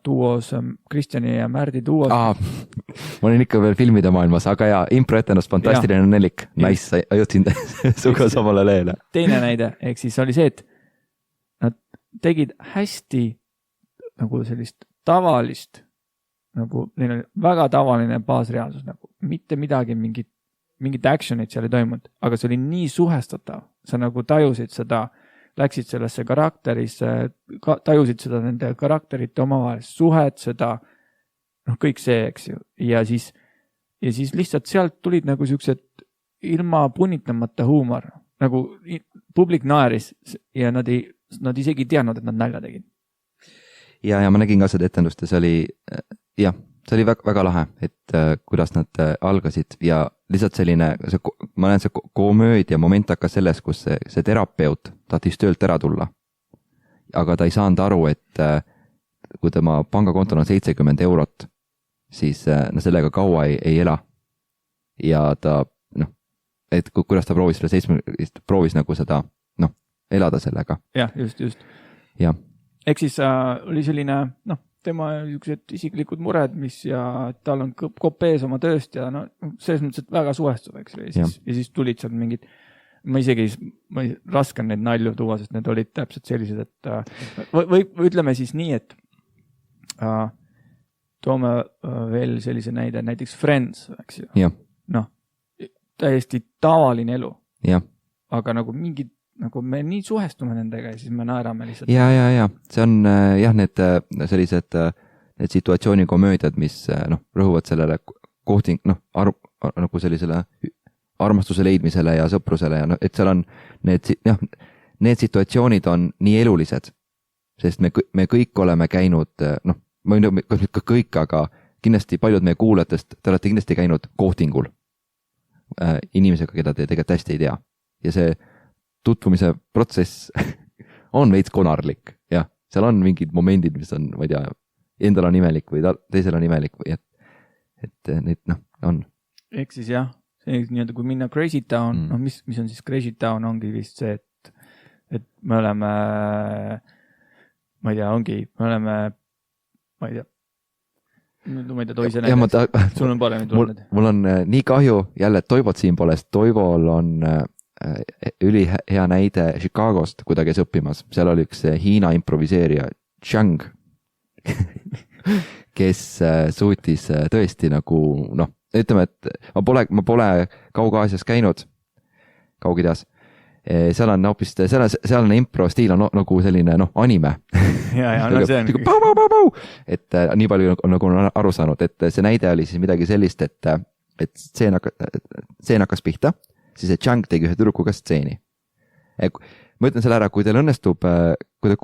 duos, Kristjani ja Märdi duos. Ma olin ikka veel filmide maailmas, aga improetendus fantastiline nelik. Nice, jõudsin suga samale leele. Teine näide, ehk siis oli see, et nad tegid hästi nagu sellist tavalist, nagu neil oli väga tavaline baasreaalsus, nagu mitte midagi, mingit actionit seal ei toimunud, aga see oli nii suhestatav, sa nagu tajusid seda, läksid sellesse karakterisse, tajusid seda nende karakterite omavahelist suhet, seda, kõik see, eks ju, ja siis lihtsalt sealt tulid nagu siuksed ilma punitamata huumor, nagu publik naeris ja nad isegi teadnud, et nad nalja tegid. Ja ma nägin ka seda etendust ja see oli, see oli väga, väga lahe, et kuidas nad algasid ja lihtsalt selline, ma näen see komöödia moment hakkas selles, kus see terapeut tahtis töölt ära tulla. Aga ta ei saanud aru, et kui tema pangakontol on 70 €, siis sellega kaua ei ela. Ja ta, et kuidas ta proovis proovis nagu seda, elada sellega. Jah, just. Jah. Ehk siis oli selline, tema isiklikud mured, mis ja tal on kopp ees oma tööst ja selles mõttes, et väga suhestuv, eks. Ja siis tulid seal mingid, ma raske on neid nalju tuua, sest need olid täpselt sellised, et või ütleme siis nii, et toome veel sellise näide, näiteks Friends, eks ju. Täiesti tavaline elu. Aga nagu mingid, nagu me nii suhestume nendega ja siis me naerame lihtsalt. Ja. See on need sellised need situatsioonikomöödiad, mis rõhuvad sellele nagu sellisele armastuse leidmisele ja sõprusele ja et seal on need situatsioonid on nii elulised, sest me kõik oleme käinud, ma ei tea, ka kõik, aga kindlasti paljud meie kuulajatest, te olete kindlasti käinud kohtingul inimesega, keda te tegelikult hästi ei tea. Ja see tutvumise protsess on veits konarlik, jah. Seal on mingid momendid, mis on, ma ei tea, endal on imelik või teisel on imelik või et neid, on. Ehk siis jah, see nii-öelda, kui minna Crazy Town, mis on siis Crazy Town, ongi vist see, et me oleme, ma ei tea, Toise näiteks. Sul on paremini tulnud. Mul on nii kahju jälle, et Toivot siin pole, sest Toivol on ülihea näide Chicagost, kui ta käis õppimas. Seal oli üks Hiina improviseerija Chang, kes suutis tõesti nagu, ütleme, et ma pole Kaug-Aasias käinud, Kaug-Idas. Seal on hoopis, sealne impro stiil on nagu selline, anime. Ja, see on. Et nii palju nagu on aru saanud, et see näide oli siis midagi sellist, et stseen hakkas pihta, siis see Chang tegi ühe tüdrukuga stseeni. Ma ütlen selle ära, kui teil õnnestub, kui te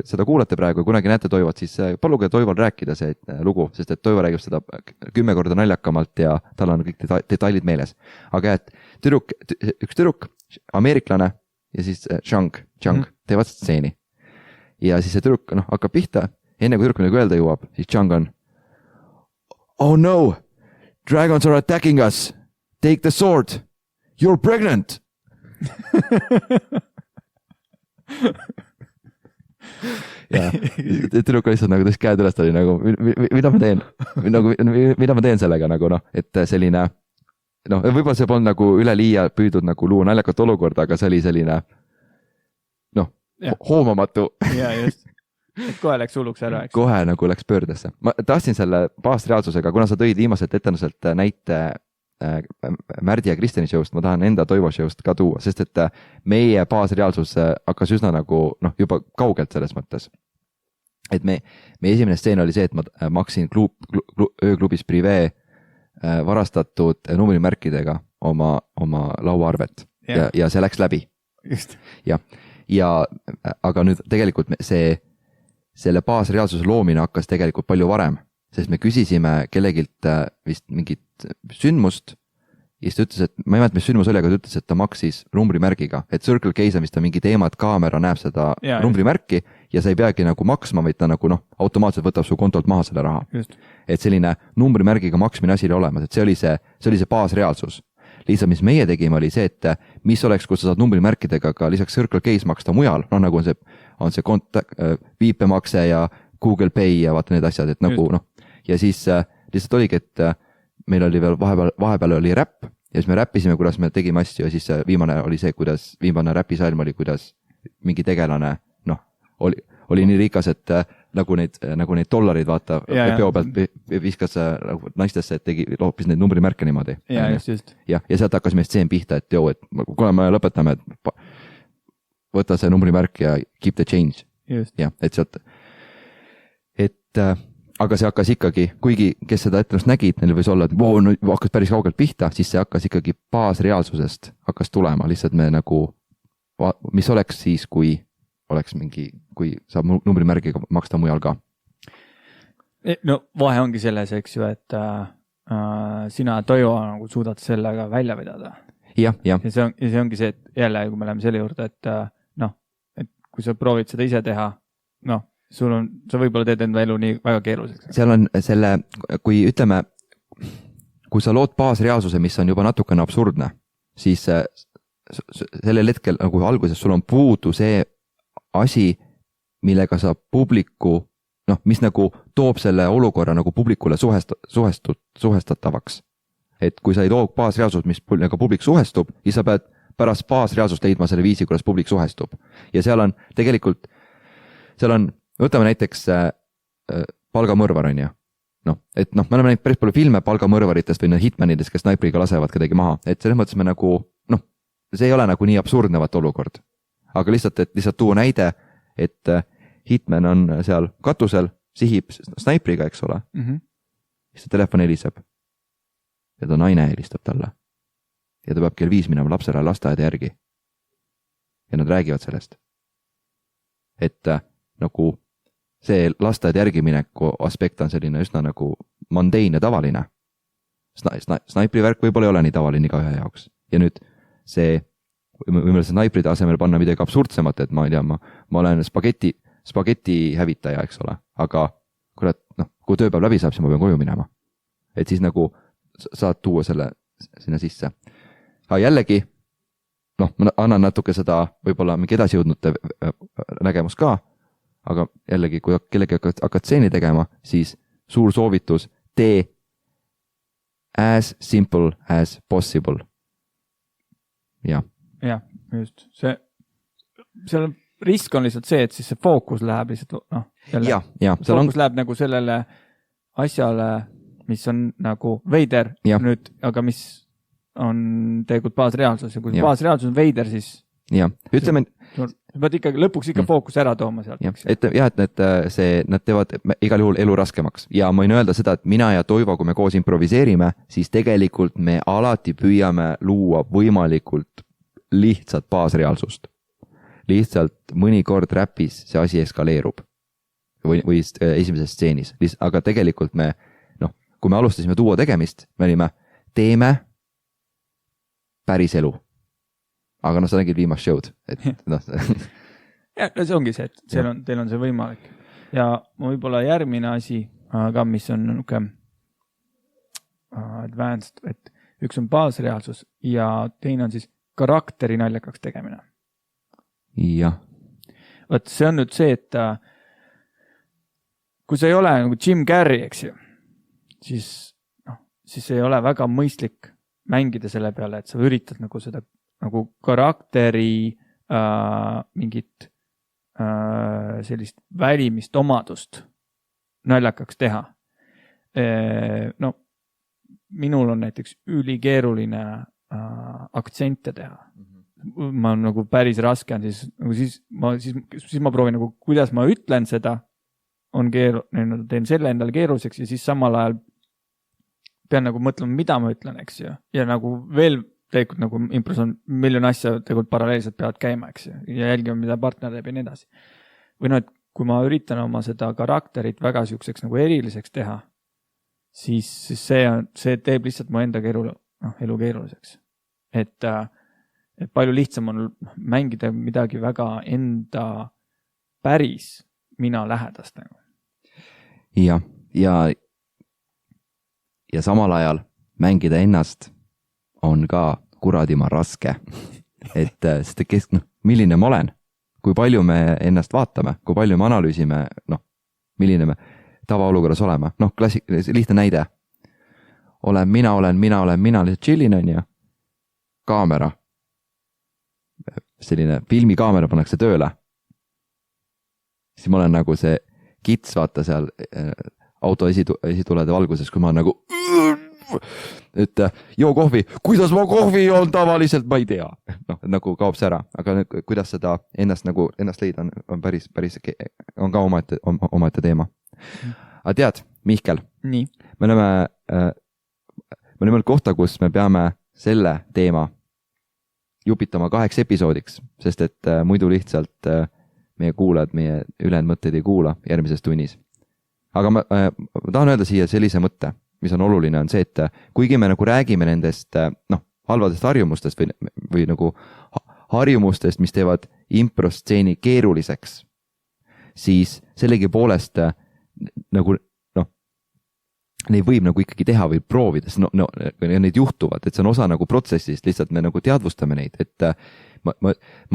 seda kuulate praegu ja kunagi näete Toivot, siis paluge Toivol rääkida see lugu, sest et Toivo räägib seda 10 korda naljakamalt ja tal on kõik detailid meeles. Aga et üks tüdruk, ameeriklane ja siis Chang teevad stseeni. Ja siis see tüdruk hakkab pihta, enne kui tüdruk midagi öelda jõuab, siis Chang on "Oh no, dragons are attacking us, take the sword, you're pregnant." Ja tüdruk lihtsalt nagu tõesti käed üles oli nagu, mida ma teen? Mida ma teen sellega nagu et selline, võib-olla see polnud nagu üleliia püüdud nagu luua naljakat olukorda, aga see oli selline, hoomamatu. Ja just, et kohe läks hulluks ära, eks. Kohe nagu läks pöördesse. Ma tahtsin selle baasreaalsusega, kuna sa tõid viimaselt etenduselt näite Märdi ja Kristjani show'st, ma tahan enda Toivo show'st ka tuua, sest et meie baasreaalsus hakkas üsna nagu juba kaugelt selles mõttes. Et me esimene stseen oli see, et ma maksin ööklubis Privé varastatud numbrimärkidega oma lauaarvet ja see läks läbi. Just. Ja aga nüüd tegelikult selle baasreaalsuse loomine hakkas tegelikult palju varem, sest me küsisime kellegilt vist mingit sündmust ja siis ta ütles, et ma ei mäleta, mis sündmus oli, aga ta ütles, et ta maksis numbrimärgiga, et Circle K-s on vist mingi teema, et kaamera näeb seda numbrimärki ja sa ei peagi nagu maksma, vaid ta nagu automaatselt võtab su kontolt maha selle raha. Just. Et selline numbrimärgiga maksmine asi oli olemas, et see oli see baasreaalsus. Lihtsalt, mis meie tegime, oli see, et mis oleks, kui sa saad numbrimärkidega ka lisaks Circle K-s maksta mujal, nagu on see viipemakse ja Google Pay ja vaata need asjad, et nagu ja siis lihtsalt oligi, et meil oli veel vahepeal oli räpp ja siis me räppisime, kuidas me tegime asju ja siis viimane oli see, kuidas viimane räpisalm oli, kuidas mingi tegelane, oli nii rikas, et nagu neid dollarid vaata peo pealt viskas naistesse, et tegi hoopis neid numbrimärke niimoodi. Ja, just. Ja sealt hakkas meil stseen pihta, et et kuna me lõpetame, et võta see numbrimärk ja keep the change. Just. Ja, et sealt, aga see hakkas ikkagi, kuigi kes seda ettenust nägid, neil võis olla, et hakkas päris kaugelt pihta, siis see hakkas ikkagi baasreaalsusest hakkas tulema, lihtsalt me nagu, mis oleks siis, kui oleks kui saab numbrimärgiga maksta mujal ka. No vahe ongi selles, eks ju, et sina Toivo nagu suudad sellega välja vedada. Ja see ongi see, et jälle, kui me läheme selle juurde, et et kui sa proovid seda ise teha, sa võib-olla teed enda elu nii väga keeruliseks. Seal on kui ütleme, kui sa lood baasreaalsuse, mis on juba natukene absurdne, siis sellel hetkel nagu alguses sul on puudu see asi, millega sa publiku, mis nagu toob selle olukorra nagu publikule suhestatavaks. Et kui sa ei too baasreaalsust, mis nagu publik suhestub, siis sa pead pärast baasreaalsust leidma selle viisi, kuidas publik suhestub. Ja seal on tegelikult, võtame näiteks palgamõrvar on ju. Et me oleme näinud päris palju filme palgamõrvaritest või hitmanidest, kes snaipriga lasevad kedagi maha. Et selles mõttes me nagu, see ei ole nagu nii absurdnevat olukord. Aga lihtsalt tuua näide, et hitman on seal katusel, sihib snaipriga, eks ole. Siis ta telefon heliseb. Ja ta naine helistab talle. Ja ta peab kell 5 minema lapsele lasteaeda järgi. Ja nad räägivad sellest. Et nagu see lasteaeda järgi mineku aspekt on selline üsna nagu mandein ja tavaline. snaipri värk võib-olla ei ole nii tavaline iga ühe jaoks. Ja nüüd see, võime snaipride asemel panna midagi absurdsemat, et ma ei tea, ma olen spageti hävitaja, eks ole, aga kurat, kui tööpäev läbi saab, siis ma pean koju minema. Et siis nagu saad tuua selle sinna sisse. Aga jällegi, ma annan natuke seda võib-olla mingi edasijõudnute nägemus ka, aga jällegi, kui kellegi hakkad stseeni tegema, siis suur soovitus, tee as simple as possible. Jah, just. Seal risk on lihtsalt see, et siis see fookus läheb lihtsalt, fookus läheb nagu sellele asjale, mis on nagu veider nüüd, aga mis on tegelikult baasreaalsus ja kui baasreaalsus on veider, siis ütleme, sa pead ikkagi lõpuks fookus ära tooma sealt. Et nad teevad igal juhul elu raskemaks ja ma võin öelda seda, et mina ja Toivo, kui me koos improviseerime, siis tegelikult me alati püüame luua võimalikult lihtsalt baasreaalsust. Lihtsalt mõnikord räpis see asi eskaleerub või esimeses stseenis, aga tegelikult me, kui me alustasime duo tegemist, me olime, teeme päris elu. Aga sa nägid viimast show'd. Ja, see ongi see, et teil on see võimalik. Ja võib-olla järgmine asi, aga mis on advanced, et üks on baasreaalsus ja teine on siis karakteri naljakaks tegemine. Jah. Võt, see on nüüd see, et kui sa ei ole nagu Jim Carrey, eks ju, siis ei ole väga mõistlik mängida selle peale, et sa üritad nagu seda nagu karakteri mingit sellist välimist omadust naljakaks teha. Minul on näiteks ülikeeruline aktsente teha. Ma on nagu päris raske on, siis ma proovin nagu, kuidas ma ütlen seda, teen selle endale keeruliseks ja siis samal ajal pean nagu mõtlema, mida ma ütlen, eks ju. Ja nagu veel tegelikult nagu impros on miljon asja tegelikult paralleelselt peavad käima, eks ju. Ja jälgima, mida partner teeb ja nii edasi. Või et kui ma üritan oma seda karakterit väga sihukeseks nagu eriliseks teha, siis see teeb lihtsalt mu enda elu keeruliseks. Et palju lihtsam on mängida midagi väga enda päris mina lähedast nagu. Ja samal ajal mängida ennast on ka kuradima raske. Et milline ma olen, kui palju me ennast vaatame, kui palju me analüüsime, milline me tavaolukorras oleme. Lihtne näide. Mina lihtsalt chillin on ja kaamera. Selline filmikaamera pannakse tööle. Siis ma olen nagu see kits, vaata seal auto esitulede valguses, kui ma olen nagu et joo kohvi, kuidas ma kohvi joon tavaliselt, ma ei tea. Nagu kaob see ära, aga kuidas seda ennast leida on päris on ka omaette teema. Aga tead, Mihkel, nii. Me oleme kohta, kus me peame selle teema jupitama 8 episoodiks, sest et muidu lihtsalt meie kuulajad, meie ülejäänud mõtteid ei kuula järgmises tunnis. Aga ma tahan öelda siia sellise mõtte, mis on oluline, on see, et kuigi me nagu räägime nendest halvadest harjumustest või nagu harjumustest, mis teevad improstseeni keeruliseks, siis sellegi poolest nagu neid võib nagu ikkagi teha või proovida, neid juhtuvad, et see on osa nagu protsessist, lihtsalt me nagu teadvustame neid, et ma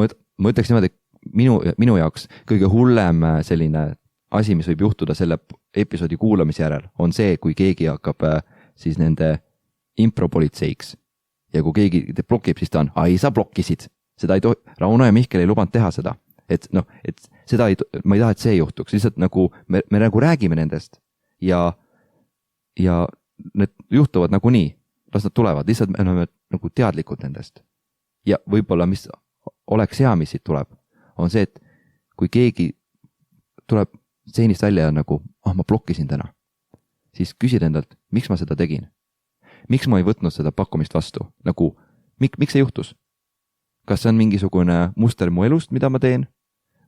ütleks niimoodi, et minu jaoks kõige hullem selline asi, mis võib juhtuda selle episoodi kuulamise järel, on see, kui keegi hakkab siis nende impropolitseiks ja kui keegi blokib, siis ta on, sa blokkisid, seda ei tohi, Rauno ja Mihkel ei lubanud teha seda, et seda ma ei taha, et see juhtuks, lihtsalt nagu me nagu räägime nendest ja need juhtuvad nagu nii, las nad tulevad, lihtsalt me oleme nagu teadlikud nendest. Ja võib-olla, mis oleks hea, mis siit tuleb, on see, et kui keegi tuleb stseenist välja ja nagu, ma blokkisin täna, siis küsid endalt, miks ma seda tegin? Miks ma ei võtnud seda pakkumist vastu? Nagu, miks see juhtus? Kas see on mingisugune muster mu elust, mida ma teen?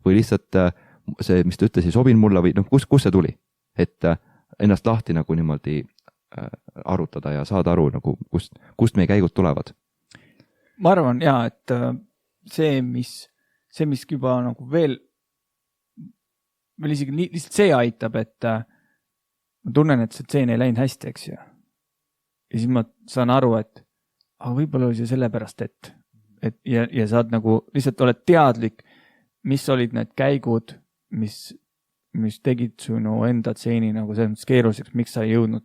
Või lihtsalt see, mis ta ütles, ei sobin mulle või kus see tuli? Et ennast lahti nagu niimoodi arutada ja saada aru nagu, kust meie käigud tulevad. Ma arvan jaa, et see, mis juba nagu veel isegi lihtsalt see aitab, et ma tunnen, et see tseen ei läinud hästi, eks ju. Ja siis ma saan aru, et võib-olla oli see sellepärast, et ja saad nagu lihtsalt oled teadlik, mis olid need käigud, mis tegid sinu enda tseeni nagu selles mõttes keeruliseks, miks sa ei jõudnud,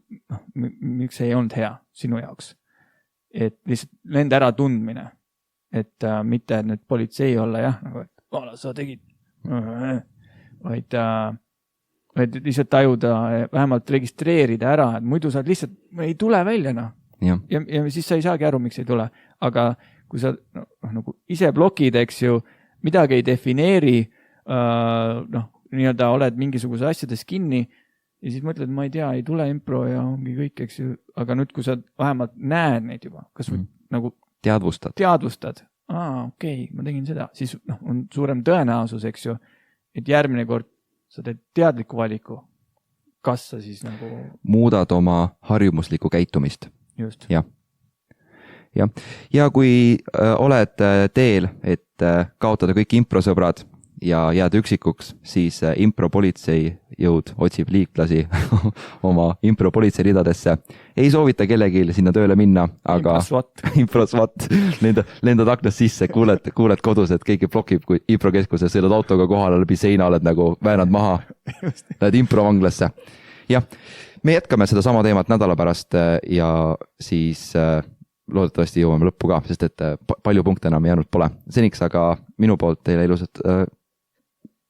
miks see ei olnud hea sinu jaoks. Et lihtsalt nende ära tundmine, et mitte nüüd politsei olla jah, nagu et sa tegid, vaid lihtsalt tajuda, vähemalt registreerida ära, et muidu sa lihtsalt ei tule välja, noh. Ja siis sa ei saagi aru, miks ei tule. Aga kui sa nagu ise blokid, eks ju, midagi ei defineeri, nii-öelda oled mingisuguse asjades kinni ja siis mõtled, ma ei tea, ei tule impro ja ongi kõik, eks ju. Aga nüüd, kui sa vähemalt näed neid juba, kas nagu teadvustad, okei, ma tegin seda, siis on suurem tõenäosus, eks ju, et järgmine kord sa teed teadliku valiku, kas sa siis nagu muudad oma harjumuslikku käitumist. Just. Ja kui oled teel, et kaotada kõik improsõbrad ja jääd üksikuks, siis impropolitsei jõud otsib liiklasi oma impropolitsei ridadesse. Ei soovita kellegi sinna tööle minna, aga improsvat lendad aknast sisse, kuuled kodus, et keegi blokib, kui improkeskuses sõidad autoga kohale läbi seina, oled nagu väänad maha, lähed improvanglasse. Jah, me jätkame seda sama teemat nädala pärast ja siis loodetavasti jõuame lõppu ka, sest et palju punkte enam jäänud pole. Seniks aga minu poolt teile ilusat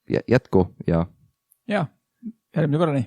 jätku ja järgmine korrani.